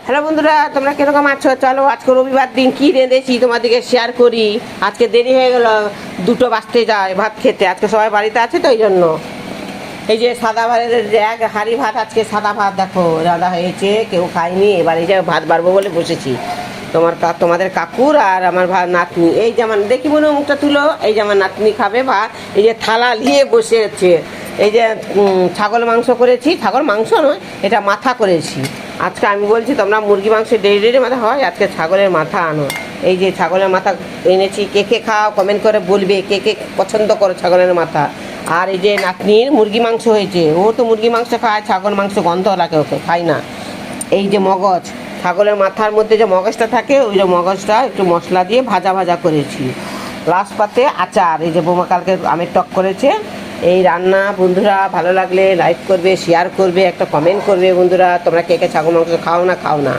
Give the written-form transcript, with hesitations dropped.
Hello বন্ধুরা, তোমরা কিরকম আছো? চলো আজকে রবিবার দিন কী রেঁধেছি তোমাদেরকে শেয়ার করি। আজকে দেরি হয়ে গেল, 2টো বাজতে যায় ভাত খেতে। আজকে সবাই বাড়িতে আছে তো, এই জন্য এই যে সাদা ভাতের এক হাঁড়ি ভাত, আজকে সাদা ভাত দেখো রান্না হয়েছে, কেউ খায়নি। এবার এই যে ভাত বাড়বো বলে বসেছি। তোমাদের কাকুর আর আমার নাতনি, এই যে আমার দেখি মনে মুখটা তুলো, এই যে আমার নাতনি খাবে ভাত। এই যে থালা নিয়ে বসেছে। এই যে ছাগল মাংস করেছি, ছাগল মাংস নয়, এটা মাথা করেছি। আজকে আমি বলছি তোমরা মুরগি মাংস ডেলি ডেলি মাথা হয়, আজকে ছাগলের মাথা আনো। এই যে ছাগলের মাথা এনেছি, কে কে খাও কমেন্ট করে বলবে, কে কে পছন্দ করো ছাগলের মাথা। আর এই যে নাতনির মুরগি মাংস হয়েছে, ও তো মুরগি মাংস খায়, ছাগল মাংস গন্ধ লাগে, ওকে খায় না। এই যে মগজ, ছাগলের মাথার মধ্যে যে মগজটা থাকে, ওই যে মগজটা একটু মশলা দিয়ে ভাজা ভাজা করেছি। লাস্ট পাতে আচার, এই যে বৌমা কালকে আমের টক করেছে। এই রান্না বন্ধুরা ভালো লাগলে লাইক করবে, শেয়ার করবে, একটা কমেন্ট করবে বন্ধুরা। তোমরা কে কে ছাগল মাংস খাও না?